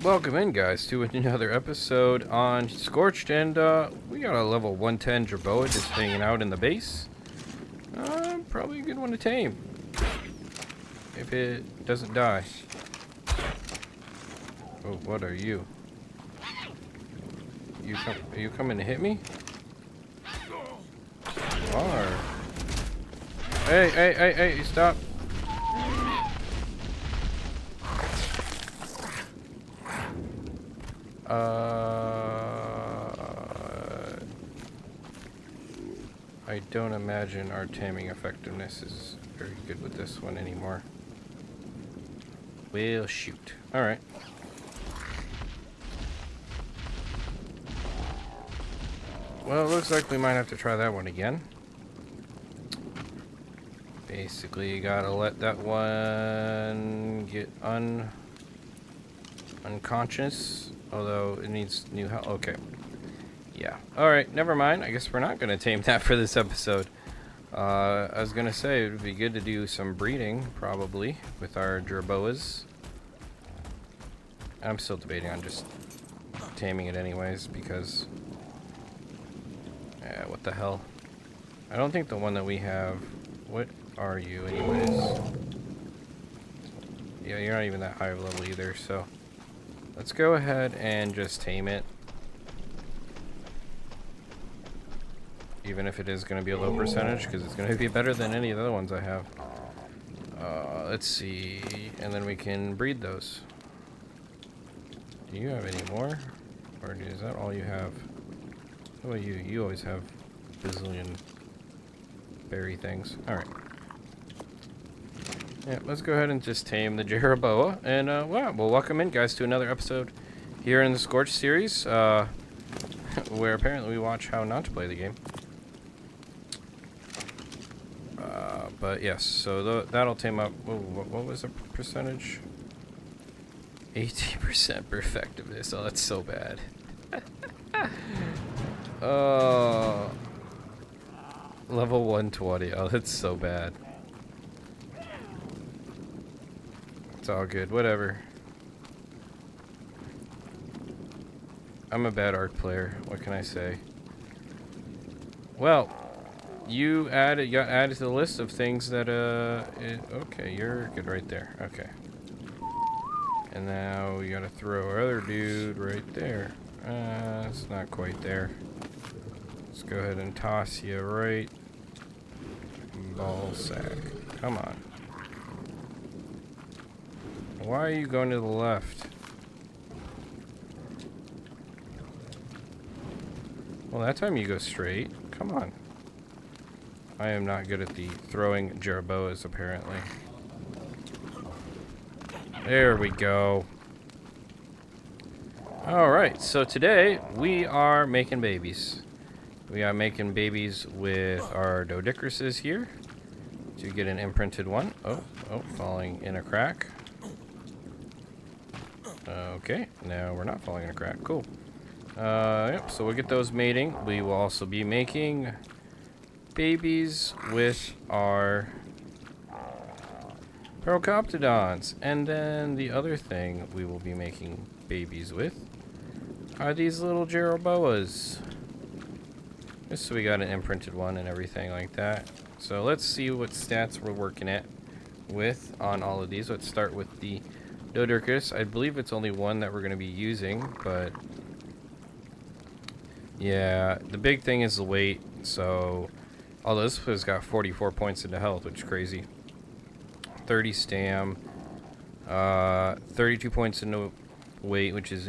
Welcome in, guys, to another episode on Scorched, and we got a level 110 Jerboa just hanging out in the base. Probably a good one to tame, if it doesn't die. Oh, what are you? Are you coming to hit me? You are. Hey, stop. I don't imagine our taming effectiveness is very good with this one anymore. Well, shoot. Alright. Well, it looks like we might have to try that one again. Basically, you gotta let that one get unconscious. Although it needs new health. Okay. Yeah. Alright, never mind. I guess we're not going to tame that for this episode. I was going to say it would be good to do some breeding, probably, with our Jerboas. I'm still debating on just taming it anyways, because... yeah, what the hell. I don't think the one that we have... What are you, anyways? Yeah, you're not even that high of level either, so... let's go ahead and just tame it. Even if it is going to be a low percentage, because it's going to be better than any of the other ones I have. Let's see. And then we can breed those. Do you have any more? Or is that all you have? What about you? You always have a bazillion berry things. Alright. Yeah, let's go ahead and just tame the Jerboa. And, well, welcome in, guys, to another episode here in the Scorched series, where apparently we watch how not to play the game. But yes, so that'll tame up. Whoa, what was the percentage? 80% per effectiveness. Oh, that's so bad. Level 120. Oh, that's so bad. It's all good. Whatever. I'm a bad art player. What can I say? Well, you got added to the list of things that okay, you're good right there. Okay. And now we gotta throw our other dude right there. It's not quite there. Let's go ahead and toss you right. Ball sack. Come on. Why are you going to the left? Well, that time you go straight. Come on. I am not good at the throwing Jerboas, apparently. There we go. Alright, so today we are making babies. We are making babies with our Dodicruses here. To get an imprinted one. Oh, falling in a crack. Okay, now we're not falling in a crack. Cool. Yep, so we'll get those mating. We will also be making babies with our Procoptodons. And then the other thing we will be making babies with are these little Jerboas. Just so we got an imprinted one and everything like that. So let's see what stats we're working at with on all of these. Let's start with the Dodicrus. I believe it's only one that we're going to be using, but yeah, the big thing is the weight. So although this has got 44 points into health, which is crazy. 30 stam, 32 points into weight, which is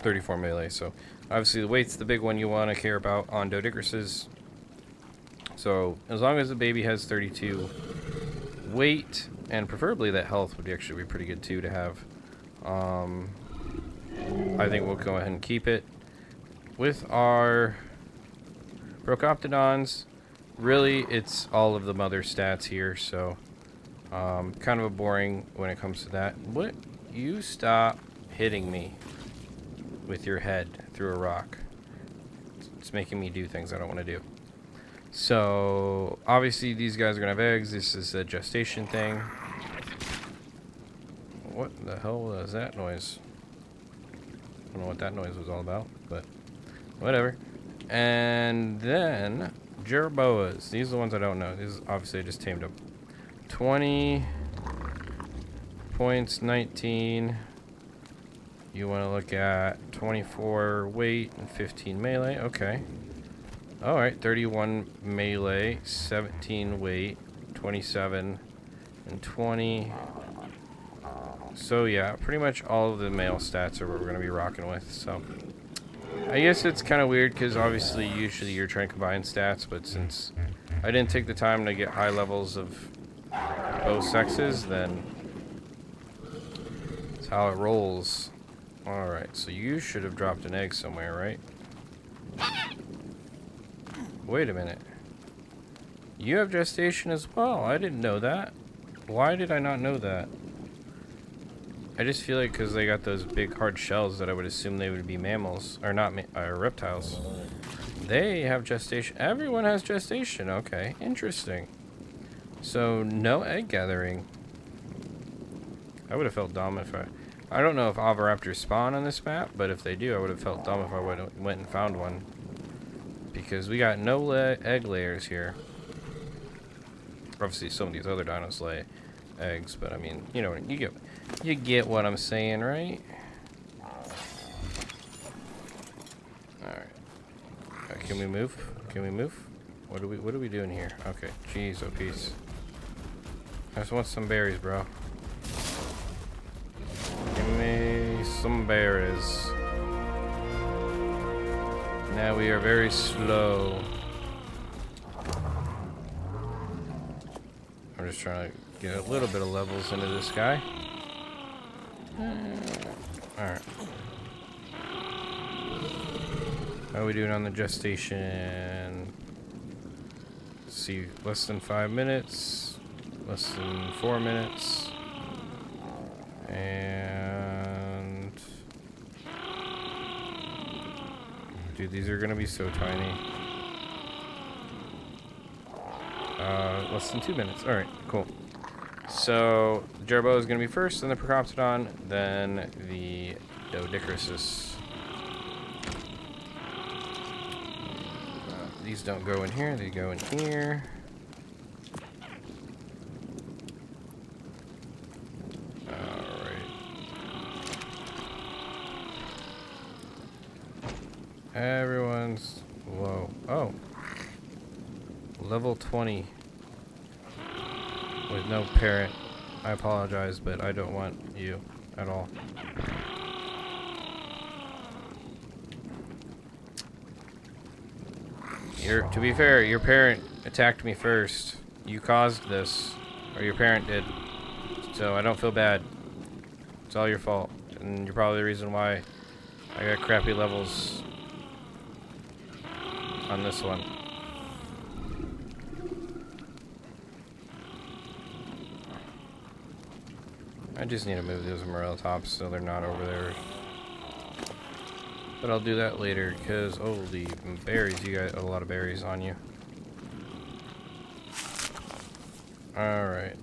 34 melee. So obviously the weight's the big one you want to care about on Dodicruses. So as long as the baby has 32 weight, and preferably that health would actually be pretty good too to have. I think we'll go ahead and keep it. With our Procoptodons, really it's all of the mother stats here, so kind of a boring when it comes to that. What? You stop hitting me with your head through a rock. It's making me do things I don't want to do. So obviously these guys are gonna have eggs. This is a gestation thing. What the hell was that noise? I don't know what that noise was all about, but whatever. And then Jerboas. These are the ones I don't know. These obviously I just tamed them. 20 points, 19. You want to look at 24 weight and 15 melee. Okay. Alright, 31 melee, 17 weight, 27, and 20. So yeah, pretty much all of the male stats are what we're going to be rocking with. So I guess it's kind of weird because obviously usually you're trying to combine stats, but since I didn't take the time to get high levels of both sexes, then that's how it rolls. Alright, so you should have dropped an egg somewhere, right? Wait a minute. You have gestation as well. I didn't know that. Why did I not know that? I just feel like because they got those big hard shells that I would assume they would be mammals. Or not reptiles. They have gestation. Everyone has gestation. Okay, interesting. So, no egg gathering. I would have felt dumb if I don't know if oviraptors spawn on this map, but if they do, I would have felt dumb if I went and found one. Because we got no egg layers here. Obviously, some of these other dinos lay eggs, but I mean, you know, you get what I'm saying, right? All right. Can we move? Can we move? What are we doing here? Okay. Jeez, oh peace. I just want some berries, bro. Give me some berries. Now we are very slow. I'm just trying to get a little bit of levels into this guy. Alright. How are we doing on the gestation? Let's see, less than 5 minutes. Less than 4 minutes. And... dude, these are gonna be so tiny. Less than 2 minutes. Alright, cool. So, Jerbo is gonna be first, then the Procoptodon, then the Doedicurus. These don't go in here, they go in here. Everyone's low. Oh. Level 20. With no parent. I apologize, but I don't want you at all. To be fair, your parent attacked me first. You caused this. Or your parent did. So I don't feel bad. It's all your fault. And you're probably the reason why I got crappy levels on this one. I just need to move those morel tops so they're not over there. But I'll do that later because, holy berries, you got a lot of berries on you. Alright.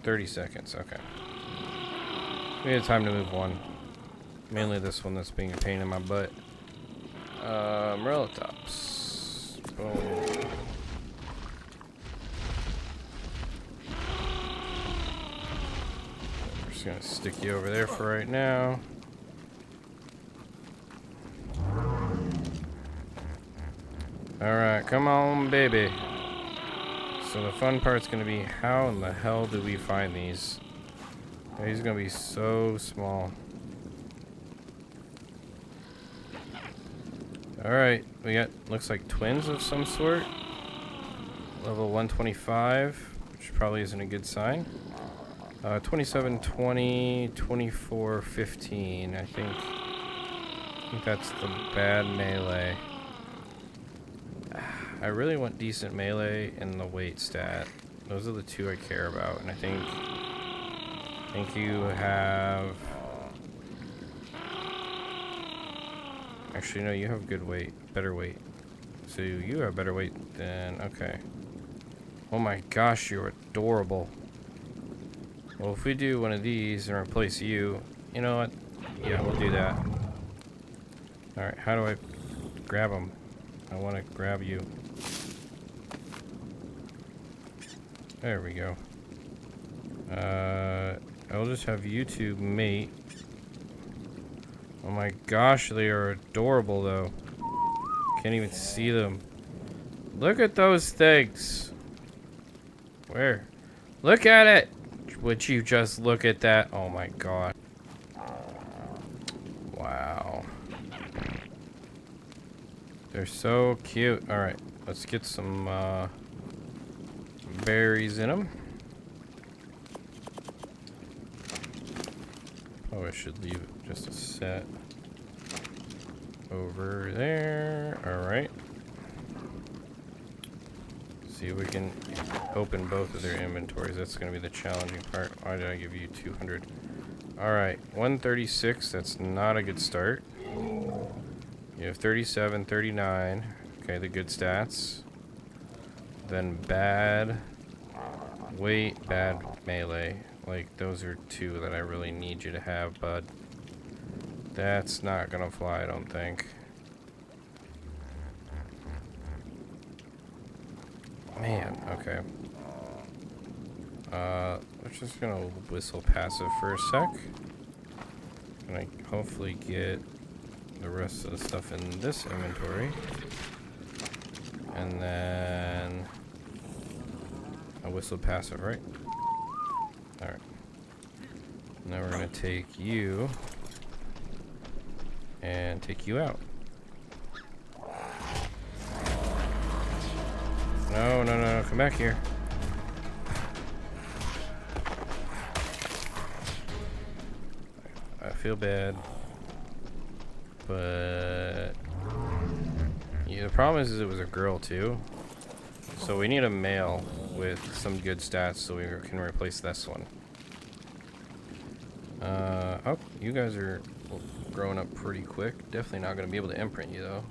30 seconds, okay. We have time to move one. Mainly this one that's being a pain in my butt. Morel tops. Boom. We're just gonna stick you over there for right now. Alright, come on, baby. So the fun part's gonna be how in the hell do we find these? He's gonna be so small. Alright, we got, looks like twins of some sort. Level 125, which probably isn't a good sign. 27, 20, 24, 15. I think that's the bad melee. I really want decent melee and the weight stat. Those are the two I care about, and I think you have... Actually, no, you have good weight, better weight. So you have better weight than... Okay. Oh my gosh, you're adorable. Well, if we do one of these and replace you, you know what? Yeah, we'll do that. Alright, how do I grab them? I want to grab you. There we go. I'll just have you two mate. Oh my gosh, they are adorable though. Can't even see them. Look at those things. Where? Look at it! Would you just look at that? Oh my god. Wow. They're so cute. Alright, let's get some berries in them. Oh, I should leave it just a set over there. Alright. See if we can open both of their inventories. That's going to be the challenging part. Why did I give you 200? Alright, 136. That's not a good start. You have 37, 39. Okay, the good stats. Then bad weight, bad melee. Like, those are two that I really need you to have, bud. That's not gonna fly, I don't think. Man, okay. We're just gonna whistle passive for a sec. Gonna hopefully get the rest of the stuff in this inventory. And then a whistle passive, right? Alright. Now we're gonna take you and take you out. No, no, no, no, come back here. I feel bad. But yeah, the problem is it was a girl too. So we need a male with some good stats so we can replace this one. Oh, you guys are growing up pretty quick. Definitely not going to be able to imprint you though.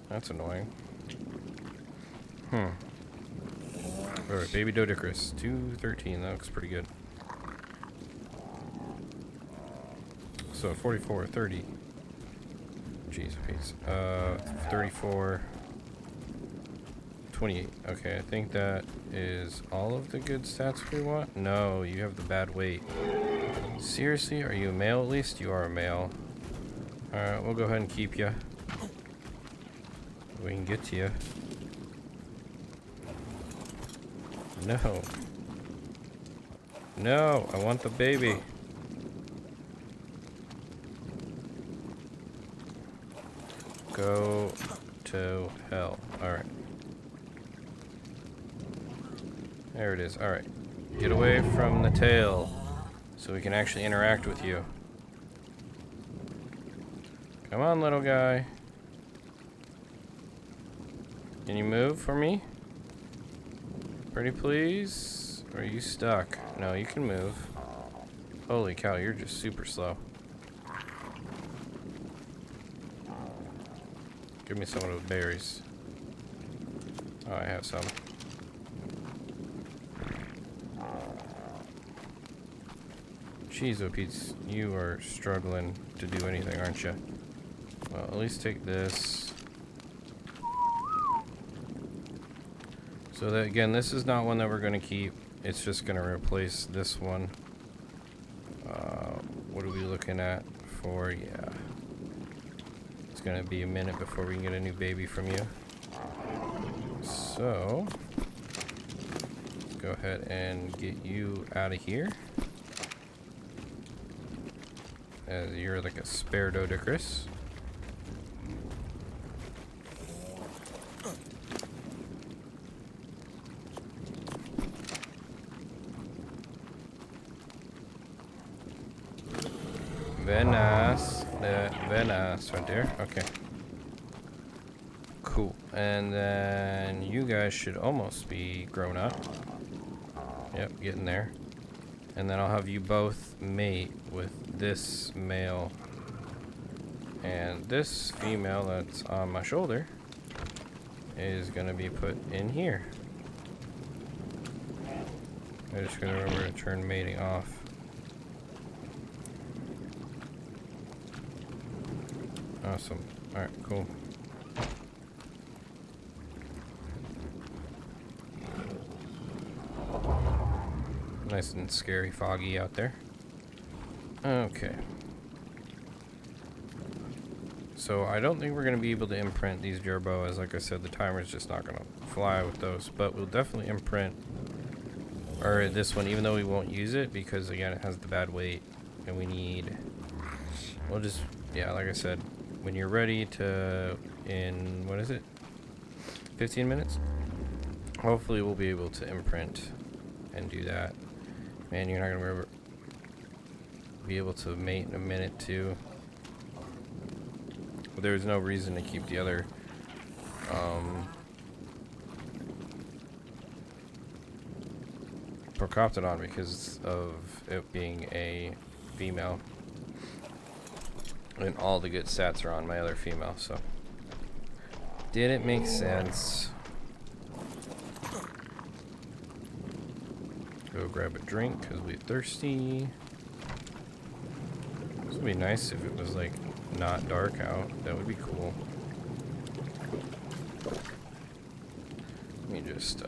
That's annoying. Alright, baby Dodicris, 213, that looks pretty good. So 44, 30. Jeez, Pete. 34, 28. Okay, I think that is all of the good stats we want. No, you have the bad weight. Seriously, are you a male at least? You are a male. Alright, we'll go ahead and keep you. We can get to you. No. No, I want the baby. Go to hell. Alright. There it is. Alright. Get away from the tail so we can actually interact with you. Come on, little guy. Can you move for me? Pretty please? Or are you stuck? No, you can move. Holy cow, you're just super slow. Give me some of those berries. Oh, I have some. Jeez, oh Pete, you are struggling to do anything, aren't you? Well, at least take this. So that, again, this is not one that we're going to keep. It's just going to replace this one. What are we looking at for? Yeah. It's going to be a minute before we can get a new baby from you. So, let's go ahead and get you out of here. As you're like a spare Dodicris. Very nice right there. Okay. Cool. And then you guys should almost be grown up. Yep, getting there. And then I'll have you both mate with this male and this female that's on my shoulder is gonna be put in here. I just gotta remember to turn mating off. Awesome. Alright, cool. Nice and scary foggy out there. Okay. So I don't think we're going to be able to imprint these jerboas. Like I said, the timer's just not going to fly with those. But we'll definitely imprint, or this one, even though we won't use it, because again, it has the bad weight. And we need, we'll just, yeah, like I said, when you're ready to, in, what is it? 15 minutes? Hopefully we'll be able to imprint and do that. Man, you're not going to be able to mate in a minute too. There's no reason to keep the other Procoptodon because of it being a female, and all the good stats are on my other female, so did it make sense? Go grab a drink because we're thirsty. This would be nice if it was like not dark out. That would be cool. Let me just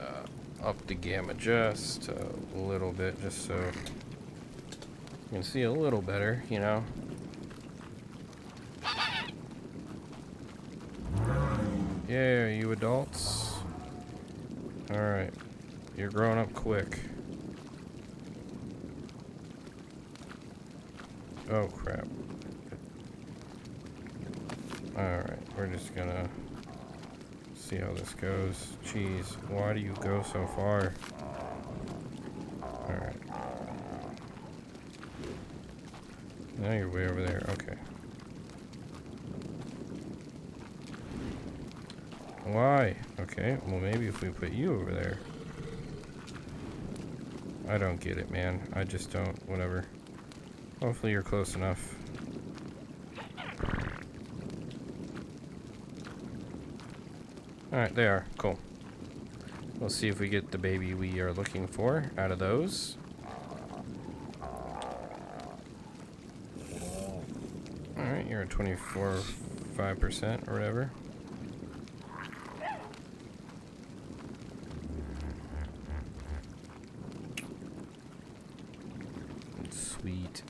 up the gamma just a little bit, just so you can see a little better, you know. Yeah, you adults. Alright. You're growing up quick. Oh crap. Alright, we're just gonna see how this goes. Jeez, why do you go so far? Alright. Now you're way over there, okay. Why? Okay, well maybe if we put you over there. I don't get it, man. I just don't, whatever. Hopefully you're close enough. Alright, they are. Cool. We'll see if we get the baby we are looking for out of those. Alright, you're at 24.5% or whatever. Sweet.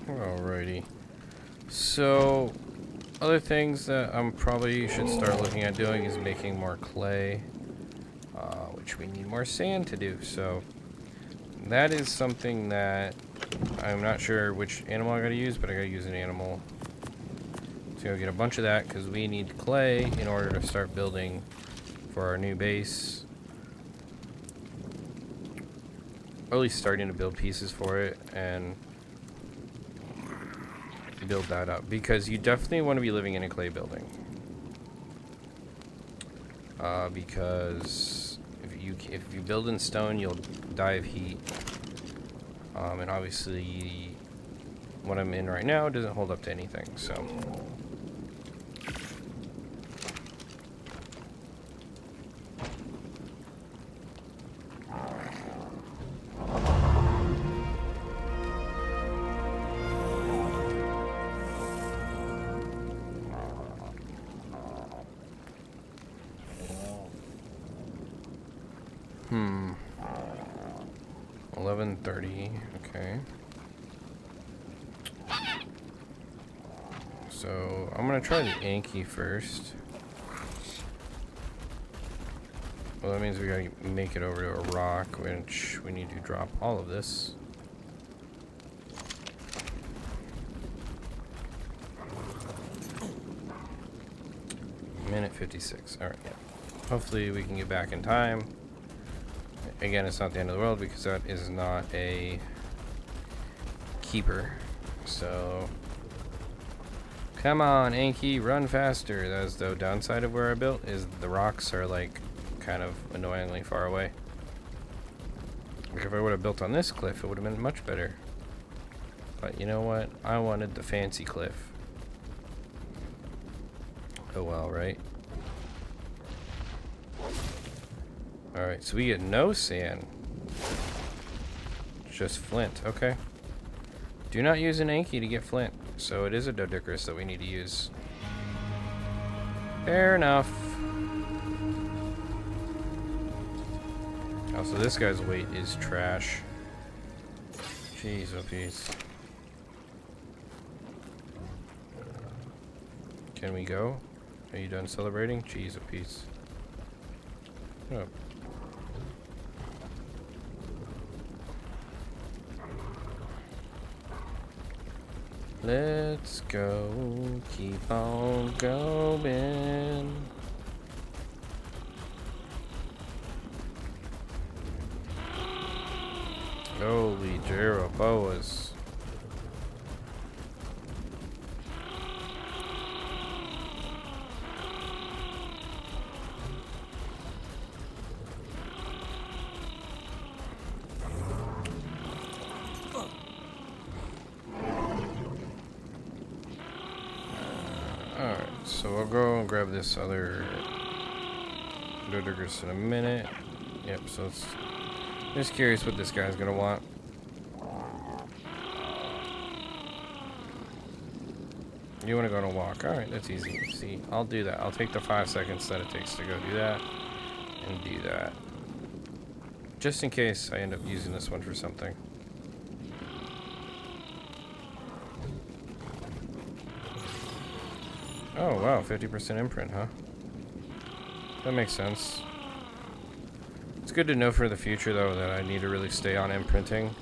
Alrighty. So, other things that I'm probably should start looking at doing is making more clay, which we need more sand to do. So, that is something that I'm not sure which animal I gotta use, but I gotta use an animal. So, I'll get a bunch of that because we need clay in order to start building for our new base. Or at least starting to build pieces for it and build that up, because you definitely want to be living in a clay building, because if you build in stone, you'll die of heat, and obviously what I'm in right now doesn't hold up to anything, so Hmm. 11:30. Okay. So I'm gonna try the Anki first. Well, that means we gotta make it over to a rock, which we need to drop all of this. Minute 56. All right. Yeah. Hopefully we can get back in time. Again, it's not the end of the world because that is not a keeper. So, come on, Anki, run faster. That's the downside of where I built, is the rocks are like kind of annoyingly far away. Like if I would have built on this cliff, it would have been much better. But you know what? I wanted the fancy cliff. Oh well, right? Alright, so we get no sand. Just flint, okay. Do not use an Anki to get flint. So it is a Doedicurus that we need to use. Fair enough. Also, this guy's weight is trash. Jeez, oh peace. Can we go? Are you done celebrating? Jeez, a piece. Oh. Let's go, keep on going. Holy Jeroboas. Alright, so we'll go and grab this other Doedicurus in a minute. Yep, so it's just curious what this guy's gonna want. You wanna go on a walk? Alright, that's easy. See, I'll do that. I'll take the 5 seconds that it takes to go do that and do that. Just in case I end up using this one for something. Oh wow, 50% imprint, huh? That makes sense. It's good to know for the future though that I need to really stay on imprinting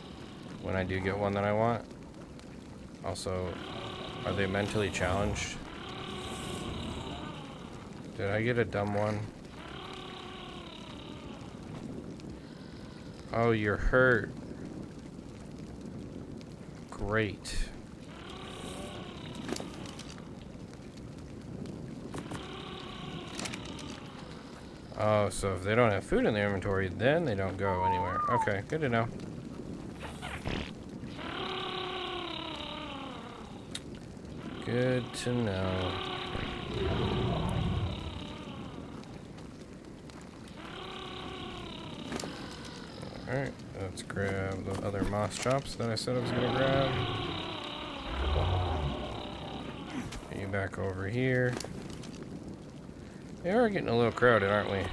when I do get one that I want. Also, are they mentally challenged? Did I get a dumb one? Oh, you're hurt. Great. Oh, so if they don't have food in their inventory, then they don't go anywhere. Okay, good to know. Good to know. Alright, let's grab the other moss chops that I said I was gonna grab. Get you back over here. We are getting a little crowded, aren't we?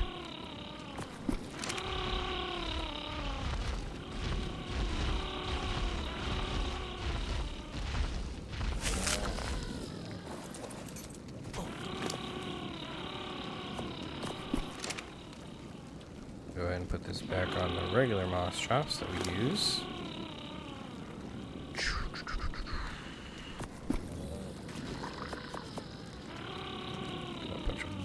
Go ahead and put this back on the regular moss chops that we use.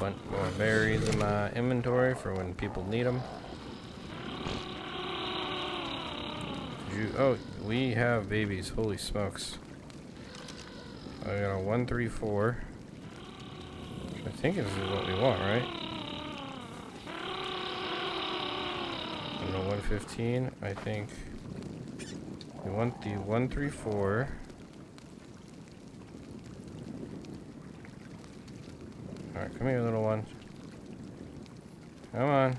More berries in my inventory for when people need them. Oh, we have babies. Holy smokes. I got a 134. Which I think is what we want, right? And a 115. I think we want the 134. Alright, come here, little one. Come on.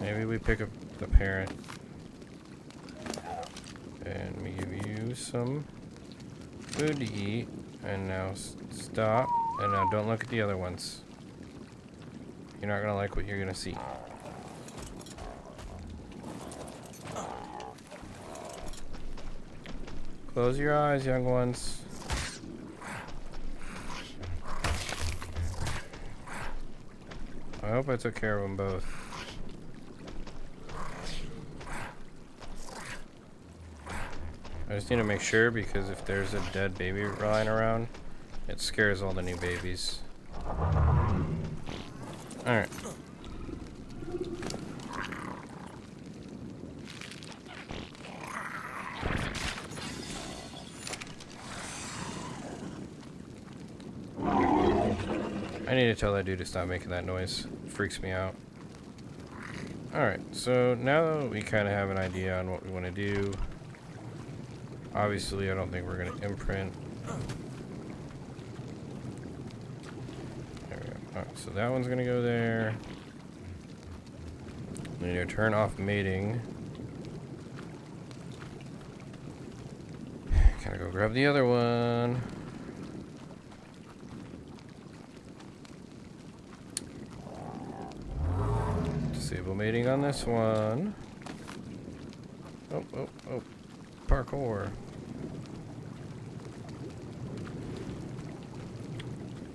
Maybe we pick up the parent. And we give you some food to eat. And now stop. And now don't look at the other ones. You're not gonna like what you're gonna see. Close your eyes, young ones. I hope I took care of them both. I just need to make sure because if there's a dead baby lying around, it scares all the new babies. Alright. I need to tell that dude to stop making that noise. It freaks me out. Alright, so now that we kind of have an idea on what we want to do, obviously I don't think we're going to imprint. There we go. Alright, so that one's going to go there. We need to turn off mating. Gotta go grab the other one. Disable mating on this one. Oh. Parkour.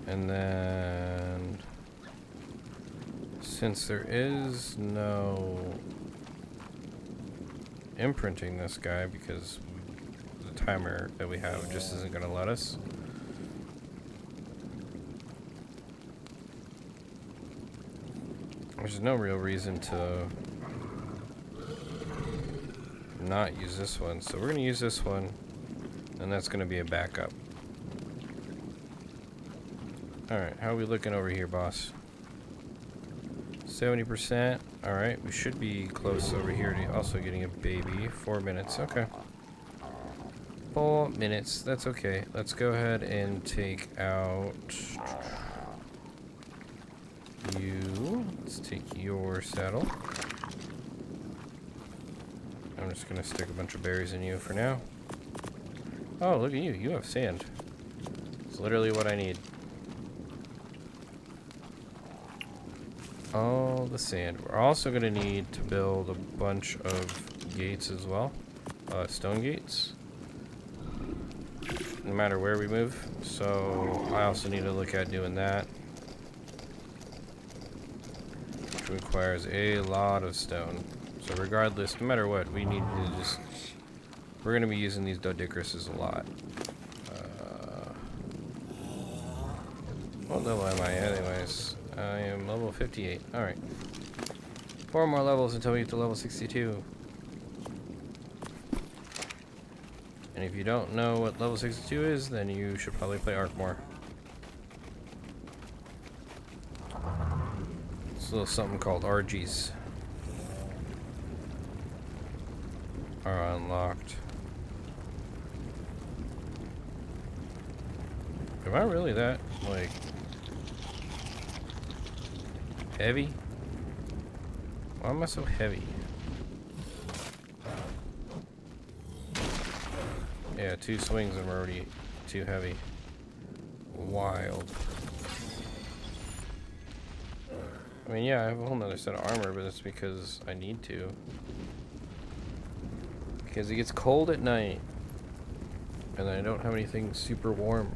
And then, since there is no imprinting this guy because the timer that we have just isn't going to let us. There's no real reason to not use this one. So we're going to use this one, and that's going to be a backup. Alright, how are we looking over here, boss? 70%. Alright, we should be close over here to also getting a baby. 4 minutes, okay. 4 minutes, that's okay. Let's go ahead and take out you. Let's take your saddle. I'm just gonna stick a bunch of berries in you for now. Oh, look at you. You have sand. It's literally what I need. All the sand. We're also gonna need to build a bunch of gates as well. Stone gates. No matter where we move. So I also need to look at doing that. Which requires a lot of stone. So regardless, no matter what, we need to just... We're going to be using these dodicruses a lot. What level am I anyways? I am level 58. Alright. 4 more levels until we get to level 62. And if you don't know what level 62 is, then you should probably play Ark more. It's a little something called RGs. Are unlocked. Am I really that, like, heavy? Why am I so heavy? Yeah, 2 swings and I'm already too heavy. Wild. I mean, yeah, I have a whole nother set of armor, but that's because I need to. Because it gets cold at night. And I don't have anything super warm.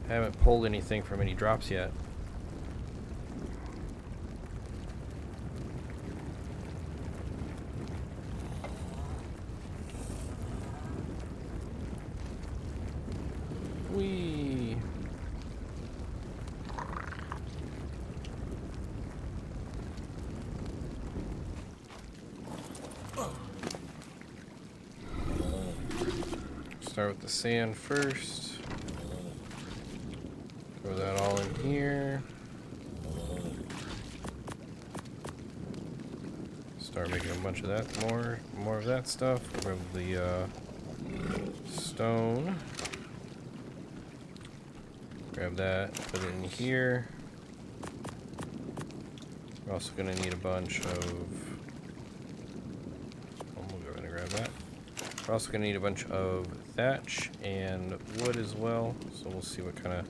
I haven't pulled anything from any drops yet. Whee! Start with the sand first. Throw that all in here. Start making a bunch of that, more of that stuff. Grab the stone. Grab that, put it in here. We're also gonna need a bunch of. We'll go ahead and grab that. We're also gonna need a bunch of thatch and wood as well. So we'll see what kind of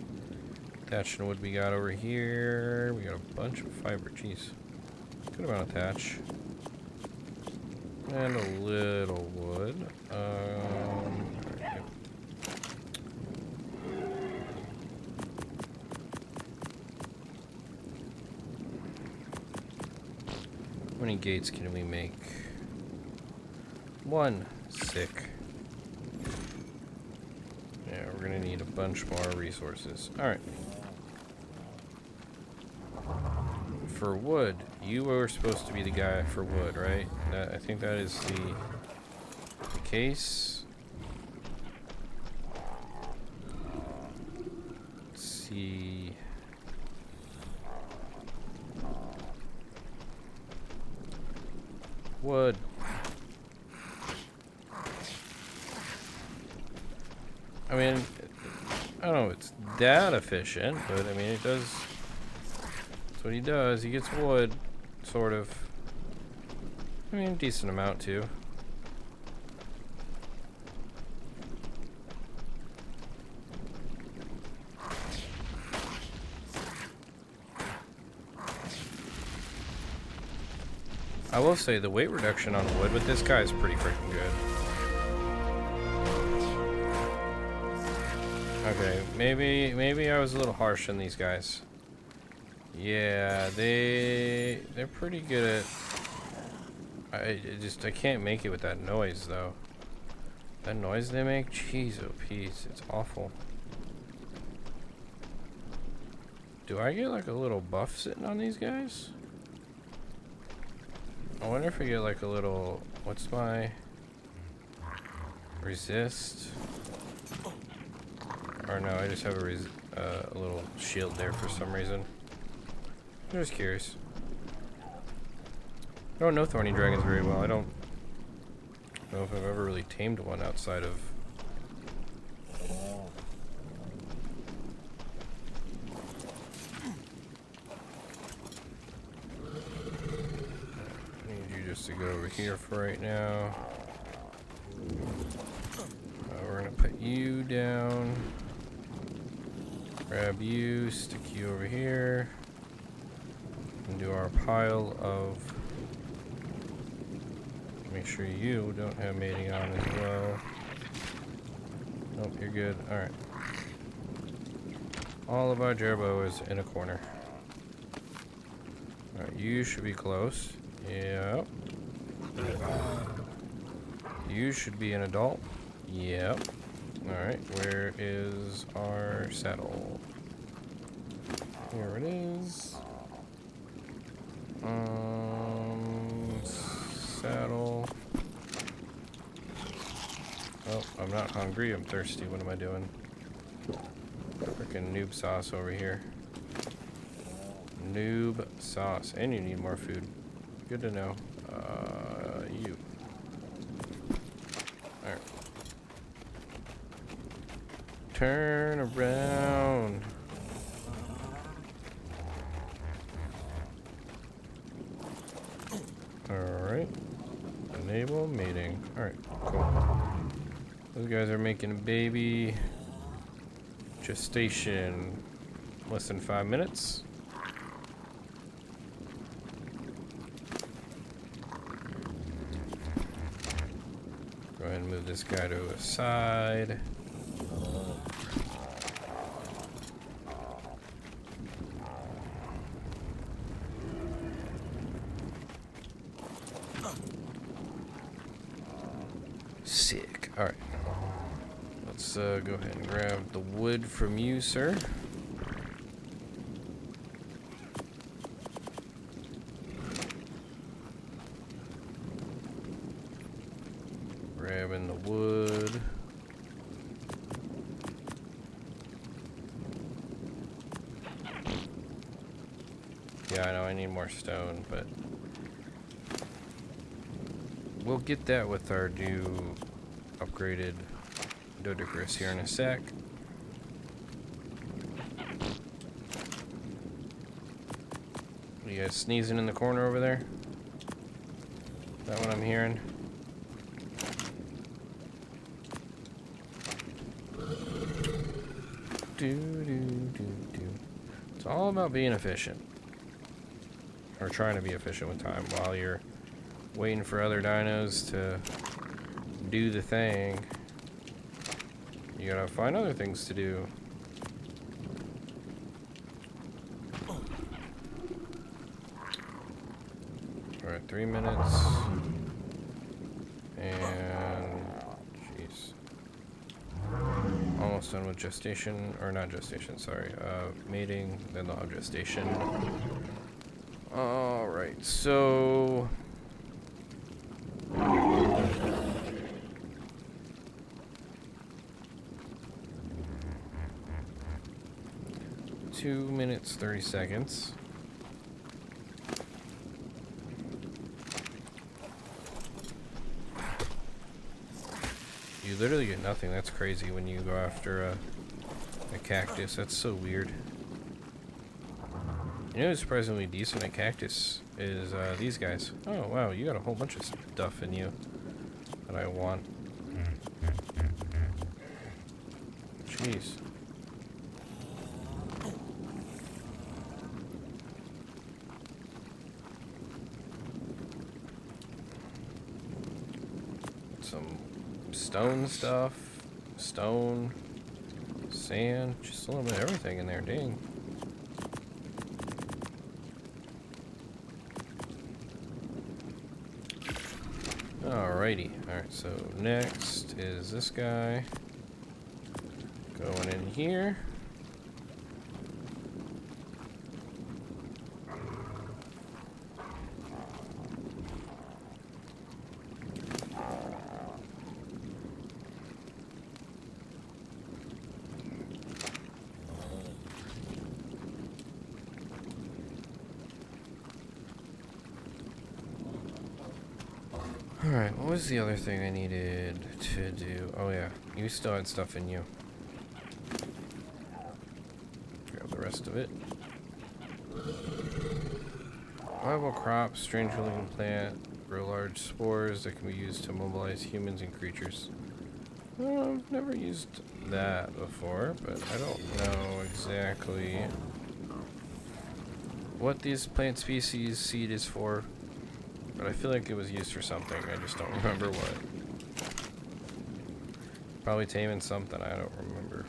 thatch and wood we got over here. We got a bunch of fiber. Jeez, good amount of thatch and a little wood. Yep. How many gates can we make? 1. Sick. Yeah, we're gonna need a bunch more resources. Alright. For wood, you were supposed to be the guy for wood, right? I think that is the case. Let's see. Wood. I mean, I don't know if it's that efficient, but I mean, it does. That's what he does. He gets wood, sort of. I mean, decent amount too. I will say the weight reduction on wood with this guy is pretty freaking good. Okay, maybe I was a little harsh on these guys. Yeah, they're pretty good at. I can't make it with that noise though. That noise they make, jeez, oh peace, it's awful. Do I get like a little buff sitting on these guys? I wonder if I get like a little, what's my resist? Or no, I just have a little shield there for some reason. I'm just curious. I don't know thorny dragons very well. I don't know if I've ever really tamed one outside of... To go over here for right now. We're gonna put you down. Grab you, stick you over here. And do our pile of... Make sure you don't have mating on as well. Nope, you're good. Alright. All of our gerbo is in a corner. Alright, you should be close. Yep. You should be an adult. Yep. Alright, where is our saddle? Here it is. Saddle. Oh, I'm not hungry, I'm thirsty. What am I doing? Freaking noob sauce over here. Noob sauce. And you need more food. Good to know. You. Alright. Turn around. Alright. Enable mating. Alright, cool. Those guys are making a baby. Gestation. Less than 5 minutes. Go ahead and move this guy to a side. Sick. Alright. Let's go ahead and grab the wood from you, sir. Grabbing the wood. Yeah, I know I need more stone, but we'll get that with our new upgraded Dodicris here in a sec. You guys sneezing in the corner over there? Is that what I'm hearing? It's all about being efficient. Or trying to be efficient with time while you're waiting for other dinos to do the thing. You gotta find other things to do. Alright, 3 minutes. And jeez. Almost done with gestation, or not gestation, sorry. Mating, then they'll have gestation. Alright, so 2 minutes, 30 seconds. You literally get nothing. That's crazy when you go after a cactus. That's so weird. You know who's surprisingly decent at cactus is these guys. Oh wow, you got a whole bunch of stuff in you that I want. Jeez. Some stone stuff, stone, sand, just a little bit of everything in there, dang. Alrighty, alright, so next is this guy. Going in here. Alright, what was the other thing I needed to do? Oh yeah, you still had stuff in you. Grab the rest of it. Viable crops, strange living plant, grow large spores that can be used to mobilize humans and creatures. I've never used that before, but I don't know exactly what these plant species seed is for. But I feel like it was used for something. I just don't remember what. Probably taming something. I don't remember.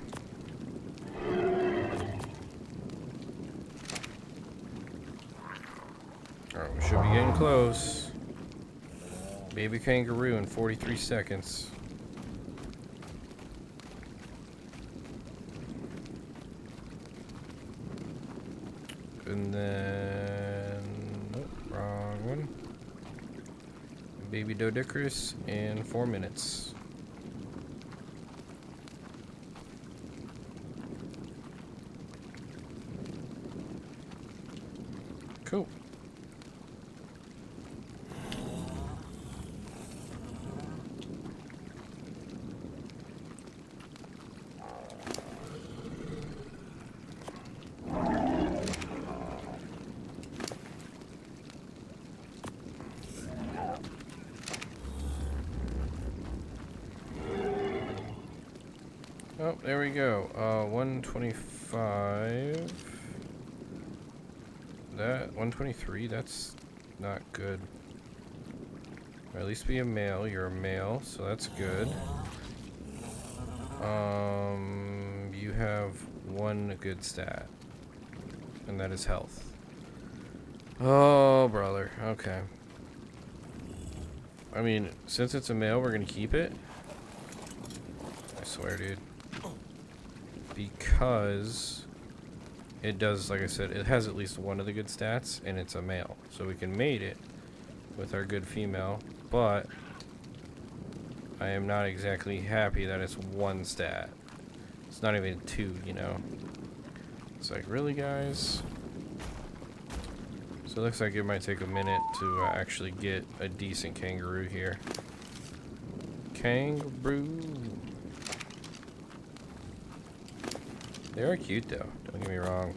Alright, we should be getting close. Baby kangaroo in 43 seconds. And then... Nope, wrong one. Baby Doedicurus in 4 minutes. Cool. Oh, there we go. 125. That 123. That's not good. Or at least be a male. You're a male, so that's good. You have one good stat, and that is health. Oh, brother. Okay. I mean, since it's a male, we're gonna keep it. I swear, dude. Because it does, like I said, it has at least one of the good stats, and it's a male. So we can mate it with our good female, but I am not exactly happy that it's one stat. It's not even two, you know? It's like, really, guys? So it looks like it might take a minute to actually get a decent kangaroo here. Kangaroo. They are cute, though. Don't get me wrong.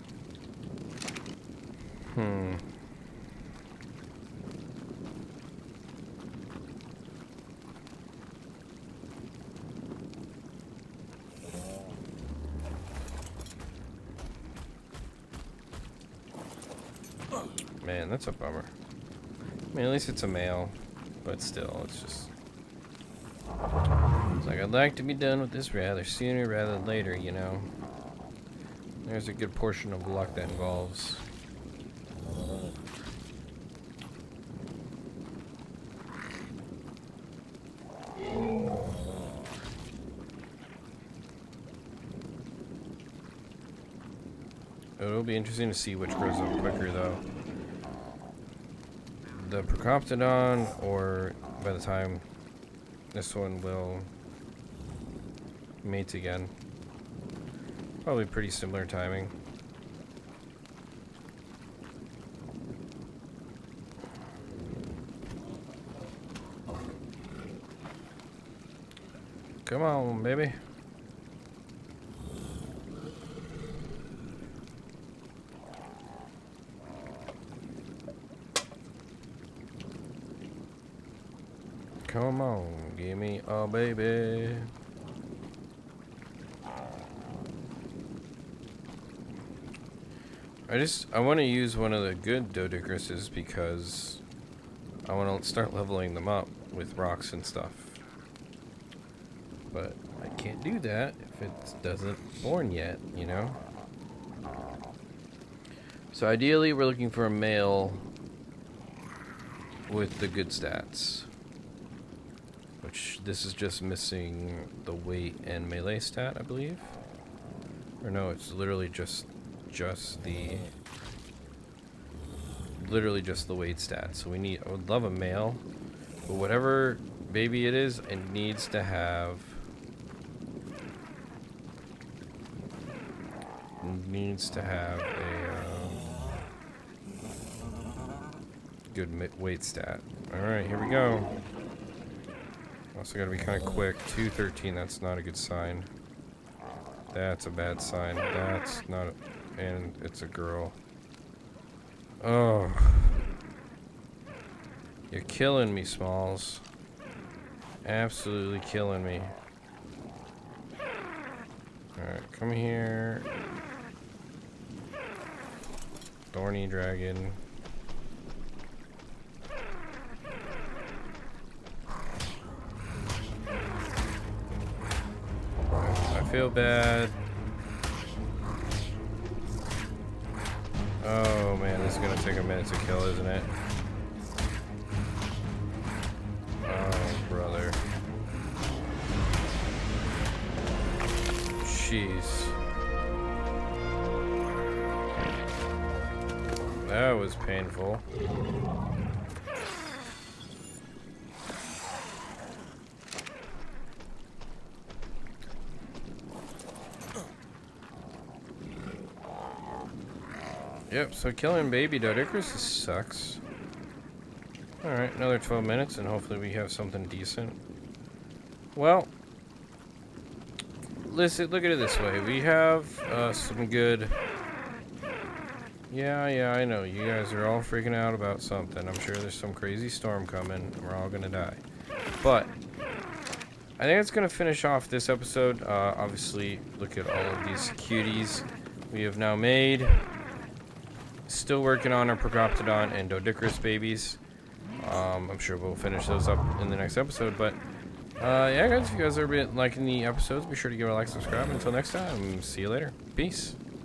Man, that's a bummer. I mean, at least it's a male, but still, it's just... It's like, I'd like to be done with this rather sooner rather than later, you know? There's a good portion of luck that involves. It'll be interesting to see which grows up quicker, though. The Procoptodon, or by the time this one will mate again. Probably pretty similar timing. Come on, baby. Come on, give me a baby. I want to use one of the good Dodicruses because I want to start leveling them up with rocks and stuff. But I can't do that if it doesn't born yet, you know? So ideally we're looking for a male with the good stats. Which this is just missing the weight and melee stat, I believe. Or no, it's literally just the weight stat. So I would love a male, but whatever baby it is, it needs to have a good weight stat. All right, here we go. Also gotta be kind of quick. 213, that's not a good sign. That's a bad sign. That's not and it's a girl. Oh. You're killing me, Smalls. Absolutely killing me. Alright, come here. Thorny dragon. I feel bad. Oh man, this is gonna take a minute to kill, isn't it? Oh, brother. Jeez. That was painful. Yep, so killing baby Dodicrus sucks. Alright, another 12 minutes and hopefully we have something decent. Well, listen, look at it this way. We have some good... Yeah, I know. You guys are all freaking out about something. I'm sure there's some crazy storm coming and we're all gonna die. But I think it's gonna finish off this episode. Obviously, look at all of these cuties we have now made. Still working on our Procoptodon and Dodicrus babies. I'm sure we'll finish those up in the next episode. But yeah, guys, if you guys are liking the episodes, be sure to give it a like, subscribe. Until next time, see you later. Peace.